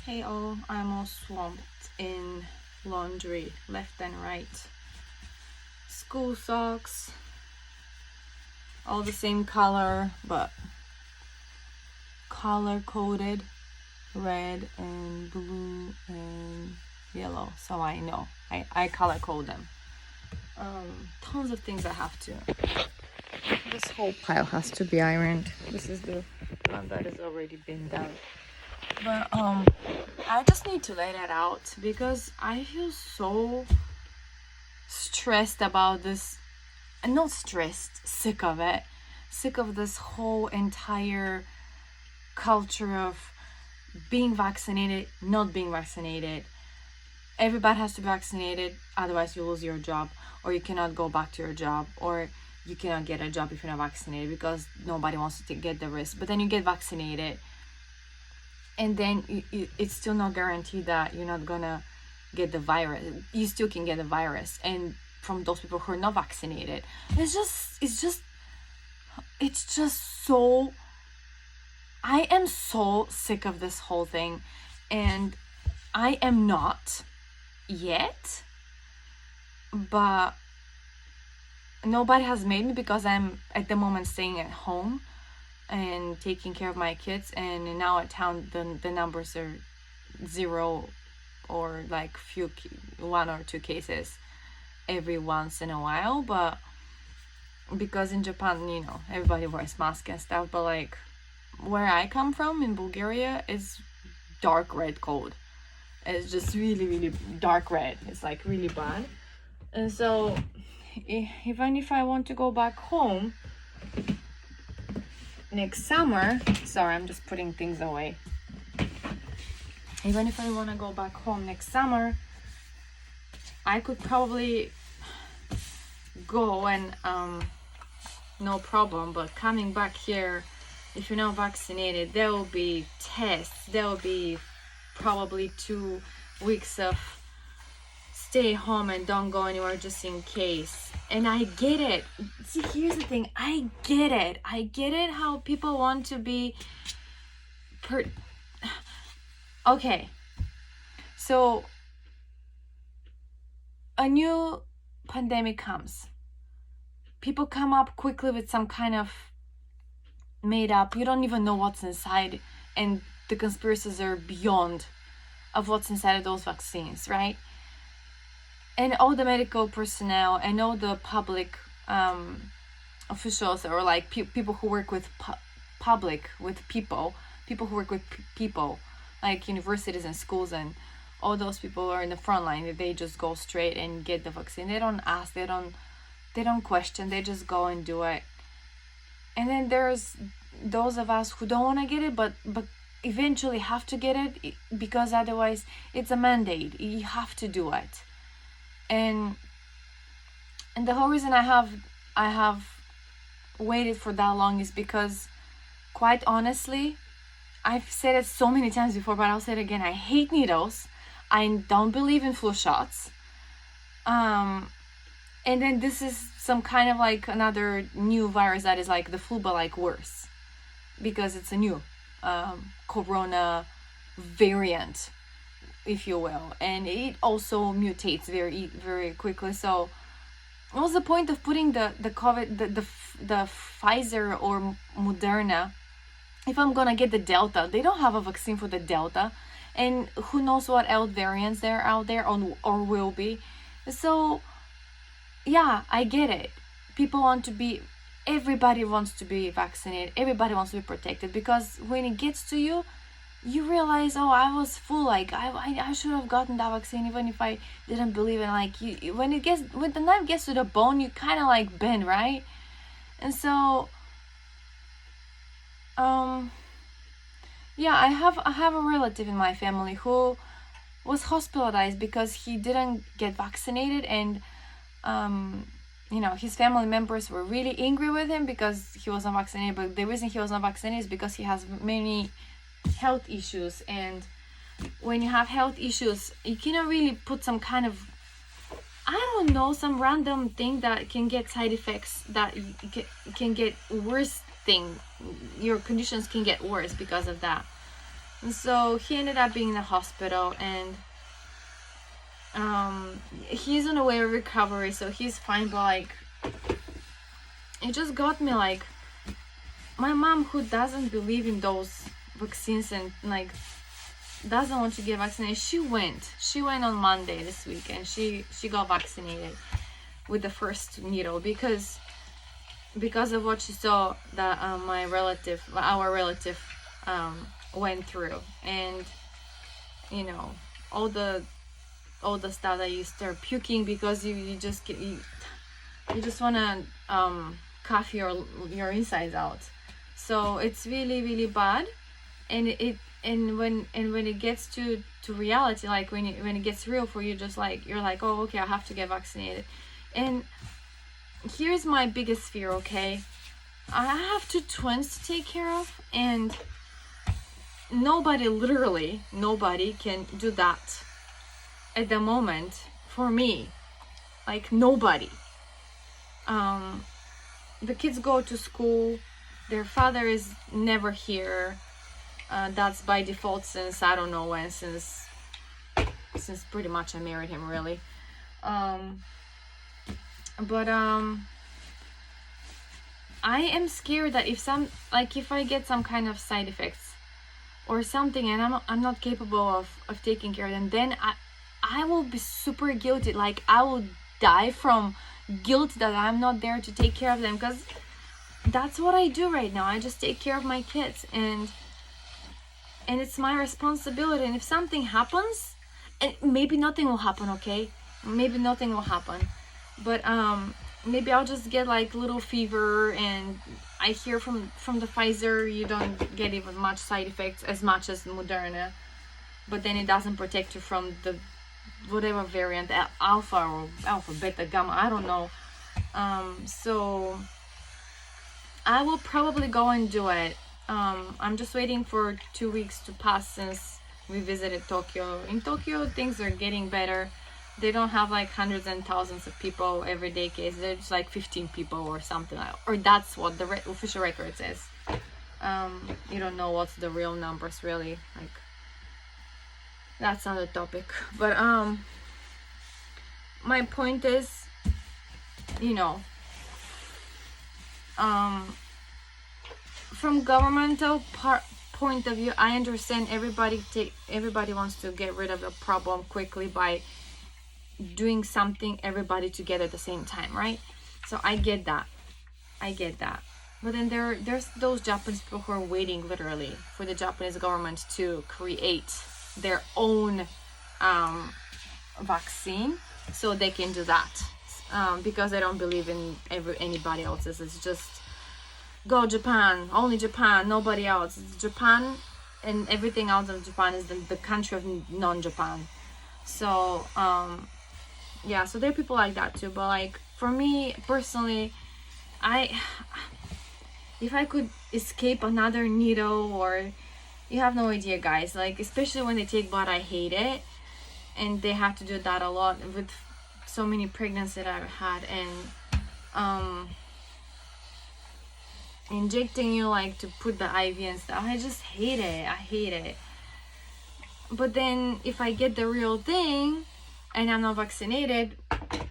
Hey all, I'm all swamped in laundry left and right. School socks, all the same color, but color coded, red and blue and yellow, so I know. I color code them. Tons of things I have to. This whole pile has to be ironed. This is the one that has already been done. But I just need to let it out because I feel so stressed about this. Not stressed, sick of it. Sick of this whole entire culture of being vaccinated, not being vaccinated. Everybody has to be vaccinated, otherwise you lose your job, or you cannot go back to your job, or you cannot get a job if you're not vaccinated because nobody wants to get the risk. But then you get vaccinated, and then it's still not guaranteed that you're not gonna get the virus. You still can get the virus, and from those people who are not vaccinated. It's just so, I am so sick of this whole thing, and I am not yet, but nobody has made me because I'm at the moment staying at home and taking care of my kids, and now at town the numbers are 0 or like 1 or 2 cases every once in a while. But because in Japan, you know, everybody wears masks and stuff, but like where I come from in Bulgaria is dark red code. It's just really dark red. It's like really bad. And so even if I want to go back home next summer, sorry, I'm just putting things away. Even if I want to go back home next summer, I could probably go and no problem. But coming back here, if you're not vaccinated, there will be tests. There will be probably 2 weeks of stay home and don't go anywhere just in case. And I get it. See, here's the thing. I get it. I get it how people want to be okay. So a new pandemic comes. People come up quickly with some kind of made up, you don't even know what's inside, and the conspiracies are beyond of what's inside of those vaccines, right? And all the medical personnel and all the public officials, or like people who work with people who work with people, like universities and schools, and all those people are in the front line. They just go straight and get the vaccine. They don't ask, they don't question, they just go and do it. And then there's those of us who don't want to get it, but eventually have to get it because otherwise it's a mandate. You have to do it. And the whole reason I have waited for that long is because, quite honestly, I've said it so many times before, but I'll say it again. I hate needles. I don't believe in flu shots. And then this is some kind of like another new virus that is like the flu, but like worse, because it's a new corona variant, if you will, and it also mutates very quickly. So what was the point of putting the COVID, the Pfizer or Moderna, if I'm gonna get the Delta? They don't have a vaccine for the Delta, and who knows what else variants there are out there or will be. So yeah, I get it. Everybody wants to be vaccinated. Everybody wants to be protected, because when it gets to you, you realize, oh, I was fool. Like I should have gotten that vaccine even if I didn't believe in. Like when the knife gets to the bone, you kind of like bend, right? And so, yeah, I have a relative in my family who was hospitalized because he didn't get vaccinated, and you know, his family members were really angry with him because he wasn't vaccinated. But the reason he was not vaccinated is because he has many health issues, and when you have health issues, you cannot really put some kind of, I don't know, some random thing that can get side effects, that can get worse thing. Your conditions can get worse because of that. And so he ended up being in the hospital, and he's on the way of recovery, so he's fine. But like, it just got me like, my mom, who doesn't believe in those vaccines and like doesn't want to get vaccinated, she went on Monday this week, and she got vaccinated with the first needle because of what she saw that our relative went through. And you know, all the stuff that you start puking because you just want to cough your insides out. So it's really, really bad. And when it gets to reality, like when it gets real for you, just like you're like, oh, okay, I have to get vaccinated. And here's my biggest fear, okay? I have 2 twins to take care of, and literally nobody can do that at the moment for me. Like, nobody. The kids go to school, their father is never here. That's by default since I don't know when, since pretty much I married him, really. But I am scared that if I get some kind of side effects or something, and I'm not capable of taking care of them, then I will be super guilty. Like, I will die from guilt that I'm not there to take care of them, because that's what I do right now. I just take care of my kids, and it's my responsibility. And if something happens, and maybe nothing will happen, okay? Maybe nothing will happen, but maybe I'll just get like little fever, and I hear from the Pfizer you don't get even much side effects as much as Moderna, but then it doesn't protect you from the whatever variant, alpha or alpha, beta, gamma, I don't know. So I will probably go and do it. I'm just waiting for 2 weeks to pass since we visited Tokyo. In Tokyo, things are getting better. They don't have like hundreds and thousands of people every day case. There's like 15 people or something, or that's what the official record says. You don't know what's the real numbers, really. Like, that's another topic. But my point is, you know, from governmental point of view, I understand everybody wants to get rid of the problem quickly by doing something, everybody together at the same time, right? So I get that. But then there's those Japanese people who are waiting literally for the Japanese government to create their own vaccine so they can do that, because they don't believe in anybody else's. It's just go Japan, only Japan, nobody else. It's Japan, and everything else of Japan is the country of non-Japan. So yeah, so there are people like that too. But like, for me personally, if I could escape another needle, or you have no idea, guys, like, especially when they take blood, I hate it. And they have to do that a lot with so many pregnancies that I've had, and injecting you, like, to put the IV and stuff. I just hate it. But then if I get the real thing and I'm not vaccinated,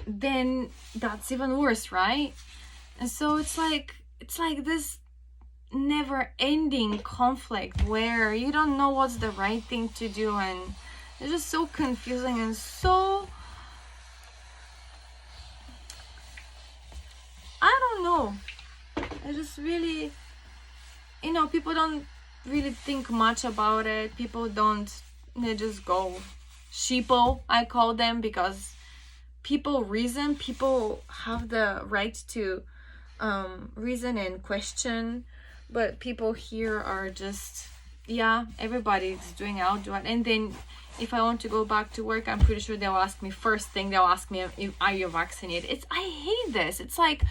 then that's even worse, right? And so it's like this never-ending conflict where you don't know what's the right thing to do, and it's just so confusing and so, I don't know. I just really, people don't really think much about it. They just go sheeple, I call them, because people have the right to reason and question, but people here are just, yeah, everybody's doing, I'll do it. And then if I want to go back to work, I'm pretty sure they'll ask me, first thing they'll ask me, are you vaccinated? I hate this. It's like,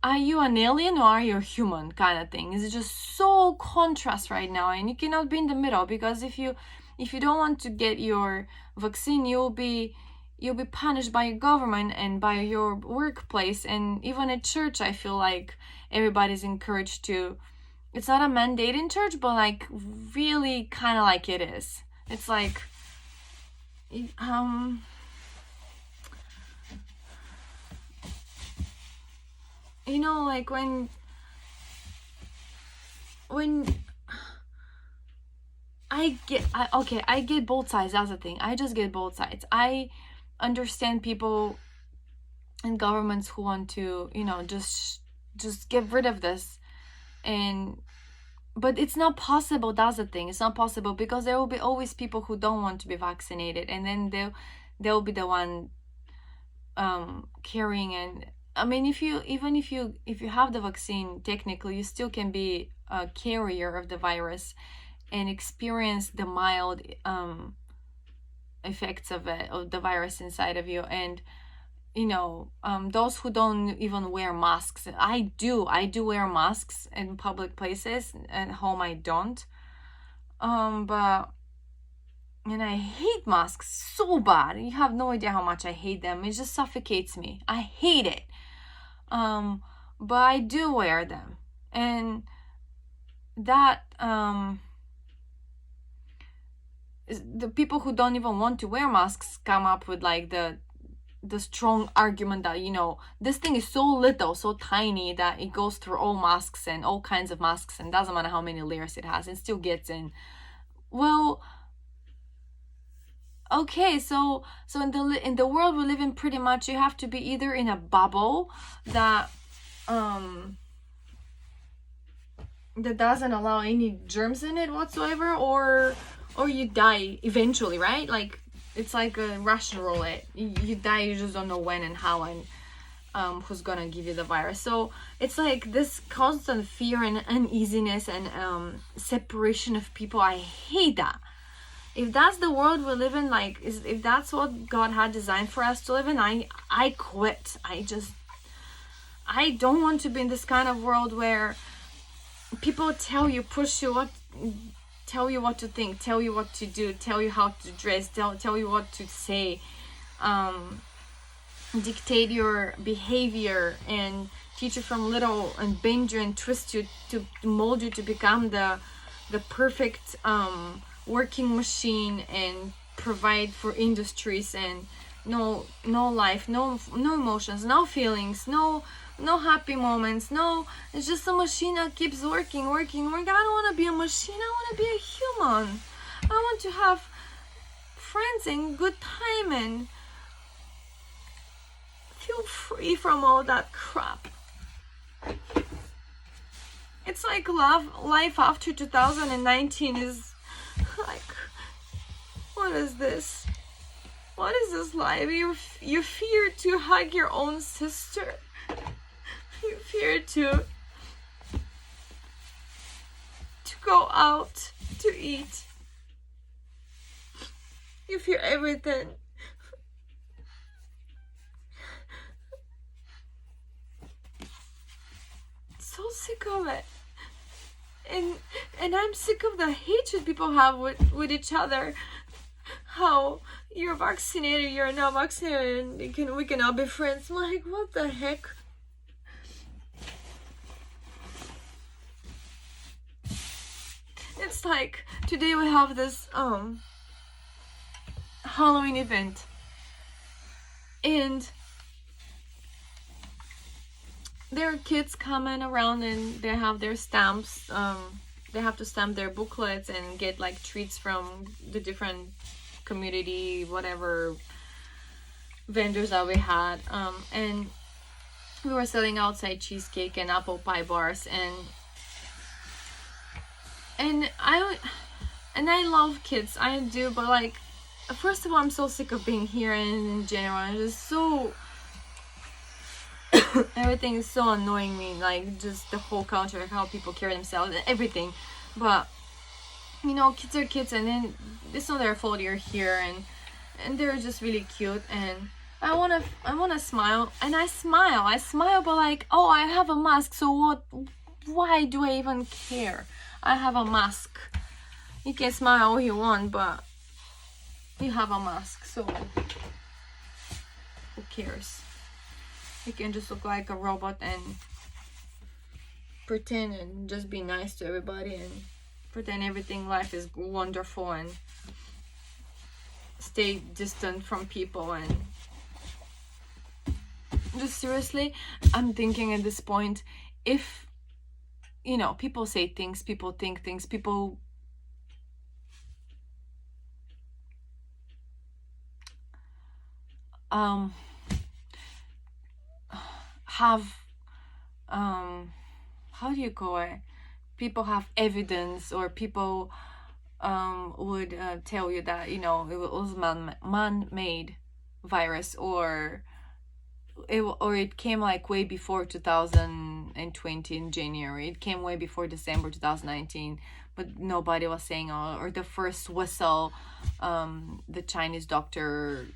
are you an alien or are you a human, kind of thing. It's just so contrast right now, and you cannot be in the middle, because if you don't want to get your vaccine, you'll be punished by your government and by your workplace, and even at church. I feel like everybody's encouraged to it's not a mandate in church, but like really kind of like it is. It's like, you know, like when I get both sides. That's the thing. I just get both sides. I understand people in governments who want to, you know, just get rid of this, but it's not possible. That's the thing. It's not possible, because there will be always people who don't want to be vaccinated, and then they'll be the one carrying. And I mean, if you have the vaccine, technically you still can be a carrier of the virus and experience the mild effects of the virus inside of you. And you know, those who don't even wear masks, I do wear masks in public places. At home I don't, but and I hate masks so bad. You have no idea how much I hate them. It just suffocates me. I hate it. But I do wear them, and that the people who don't even want to wear masks come up with like the strong argument that, you know, this thing is so little, so tiny, that it goes through all masks and all kinds of masks, and doesn't matter how many layers it has, it still gets in. Well, okay, so in the world we live in, pretty much you have to be either in a bubble that that doesn't allow any germs in it whatsoever, or you die eventually, right? Like, it's like a Russian roulette. You die, you just don't know when and how, and who's gonna give you the virus. So it's like this constant fear and uneasiness and separation of people. I hate that. If that's the world we live in, like, if that's what God had designed for us to live in, I quit. I don't want to be in this kind of world where people tell you, push you, tell you what to think, tell you what to do, tell you how to dress, tell you what to say, dictate your behavior, and teach you from little, and bend you and twist you to mold you to become the perfect working machine, and provide for industries, and no life, no emotions, no feelings, no happy moments, no, it's just a machine that keeps working. I don't want to be a machine. I want to be a human. I want to have friends and good time and feel free from all that crap. It's like life after 2019 is like, what is this? What is this life? You fear to hug your own sister. You fear to go out to eat. You fear everything. So sick of it. And I'm sick of the hatred people have with each other. How you're vaccinated, you're not vaccinated, and we can all be friends. I'm like, what the heck? It's like, today we have this Halloween event, and there are kids coming around, and they have their stamps. They have to stamp their booklets and get like treats from the different community, whatever vendors that we had, and we were selling outside cheesecake and apple pie bars, and I love kids, I do, but like, first of all, I'm so sick of being here, and in general, I'm just so everything is so annoying me, like just the whole culture, like how people carry themselves, everything. But you know, kids are kids, and then it's not their fault you're here, and they're just really cute, and I wanna smile, and I smile, but like, oh, I have a mask, so what? Why do I even care? I have a mask. You can smile all you want, but you have a mask, so who cares? You can just look like a robot and pretend and just be nice to everybody and pretend everything life is wonderful and stay distant from people. And just seriously, I'm thinking at this point, if, you know, people say things, people think things, people have how do you call it, people have evidence, or people would tell you that, you know, it was man-made virus, or it came like way before 2020 in January. It came way before December 2019, but nobody was saying, or the first whistle, the Chinese doctor,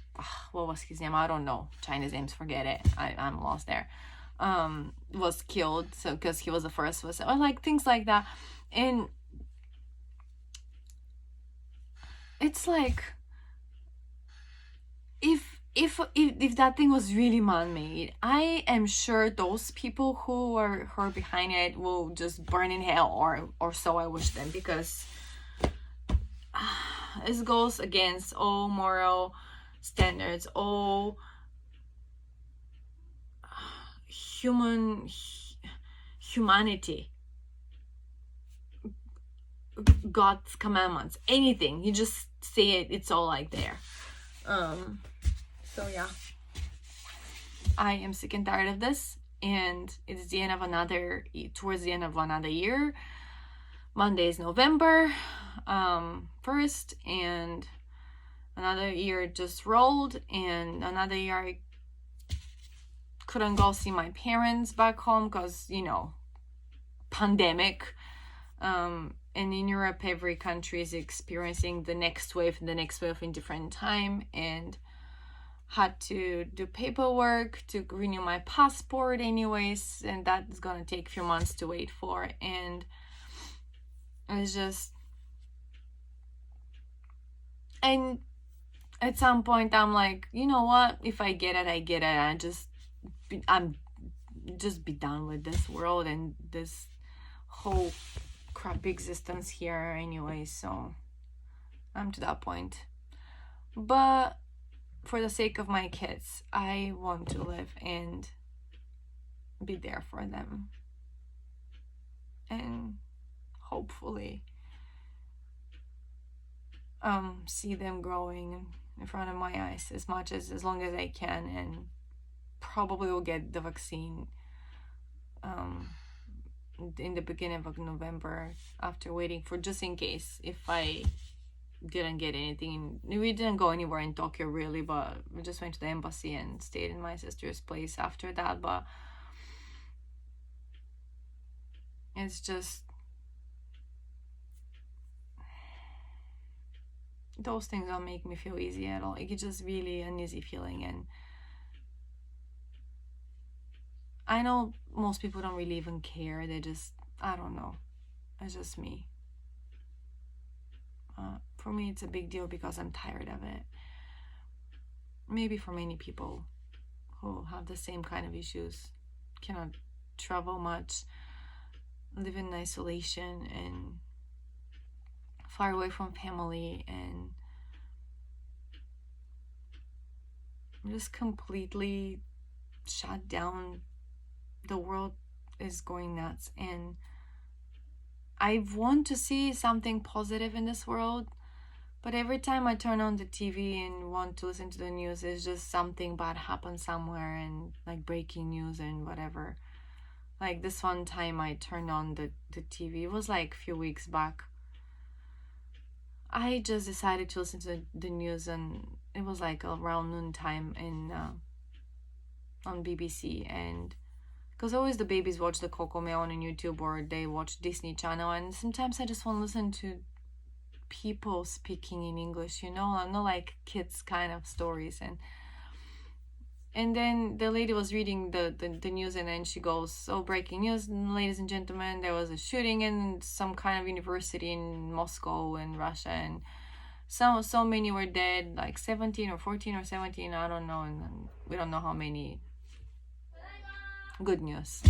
what was his name? I don't know Chinese names, forget it. I'm lost there. Was killed, so because he was the first whistle, or like things like that. And it's like, if that thing was really man-made, I am sure those people who are behind it will just burn in hell, or so I wish them, because this goes against all moral standards, all humanity, God's commandments, anything. You just say it, it's all like there. So yeah, I am sick and tired of this, and it's the end of towards the end of another year. Monday is November 1st, and another year just rolled, and another year I couldn't go see my parents back home because, you know, pandemic. And in Europe, every country is experiencing the next wave in different time, and had to do paperwork to renew my passport anyways, and that's gonna take a few months to wait for. And it's just, and at some point I'm like, you know what, if I get it, I get it. I'm just be done with this world and this whole crappy existence here anyway. So I'm to that point. But for the sake of my kids, I want to live and be there for them, and hopefully see them growing in front of my eyes as long as I can, and probably will get the vaccine in the beginning of November, after waiting for, just in case, if I didn't get anything. We didn't go anywhere in Tokyo really, but we just went to the embassy and stayed in my sister's place after that. But it's just, those things don't make me feel easy at all. Like, it's just really uneasy feeling. And I know most people don't really even care. They just, I don't know, it's just me. For me, it's a big deal because I'm tired of it. Maybe for many people who have the same kind of issues, cannot travel much, live in isolation and far away from family, and just completely shut down. The world is going nuts, and I want to see something positive in this world, but every time I turn on the TV and want to listen to the news, it's just something bad happened somewhere, and like breaking news and whatever. Like this one time I turned on the TV, it was like a few weeks back. I just decided to listen to the news, and it was like around noontime on BBC, and because always the babies watch the Coco Mail on YouTube, or they watch Disney Channel, and sometimes I just want to listen to people speaking in English, you know, not like kids kind of stories. And then the lady was reading the news, and then she goes, "So breaking news, ladies and gentlemen, there was a shooting in some kind of university in Moscow in Russia, and so many were dead, like 17 or 14 or 17, I don't know, and we don't know how many." Good news.